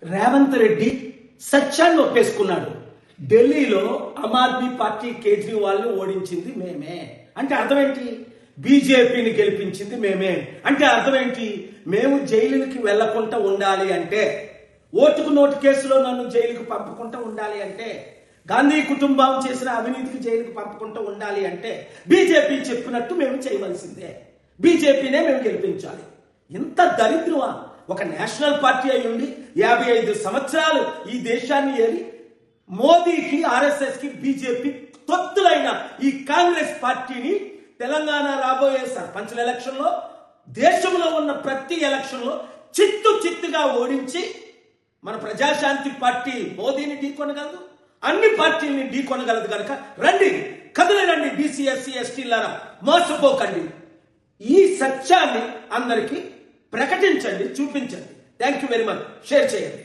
రేవంత్ రెడ్డి సత్యాన్ని ఒప్పేసుకున్నాడు. ఢిల్లీలో ఆమ్ ఆద్మీ పార్టీ కేజ్రీవాల్ని ఓడించింది మేమే అంటే అర్థం ఏంటి? బీజేపీని గెలిపించింది మేమే అంటే అర్థం ఏంటి? మేము జైలుకి వెళ్లకుండా ఉండాలి అంటే, ఓటుకు నోటు కేసులో నన్ను జైలుకు పంపకుండా ఉండాలి అంటే, గాంధీ కుటుంబం చేసిన అవినీతికి జైలుకు పంపకుండా ఉండాలి అంటే బీజేపీ చెప్పినట్టు మేము చేయవలసిందే, బీజేపీనే మేము గెలిపించాలి. ఇంత దరిద్రమా? ఒక నేషనల్ పార్టీ అయి ఉండి 55 సంవత్సరాలు ఈ దేశాన్ని ఏలి మోదీకి, ఆర్ఎస్ఎస్ కి, బీజేపీ తొత్తులైన ఈ కాంగ్రెస్ పార్టీని తెలంగాణ రాబోయే సర్పంచ్ల ఎలక్షన్ లో, దేశంలో ఉన్న ప్రతి ఎలక్షన్ లో చిత్తుగా ఓడించి మన ప్రజాశాంతి పార్టీ మోదీని ఢీకొనగలదు, అన్ని పార్టీల్ని ఢీకొనగలదు. కనుక రండి, కదలరండి బీసీ, ఎస్సీ, ఎస్టీలారా, మోసపోకండి. ఈ సత్యాన్ని అందరికీ ప్రకటించండి, చూపించండి. Thank you very much. Share చేయండి.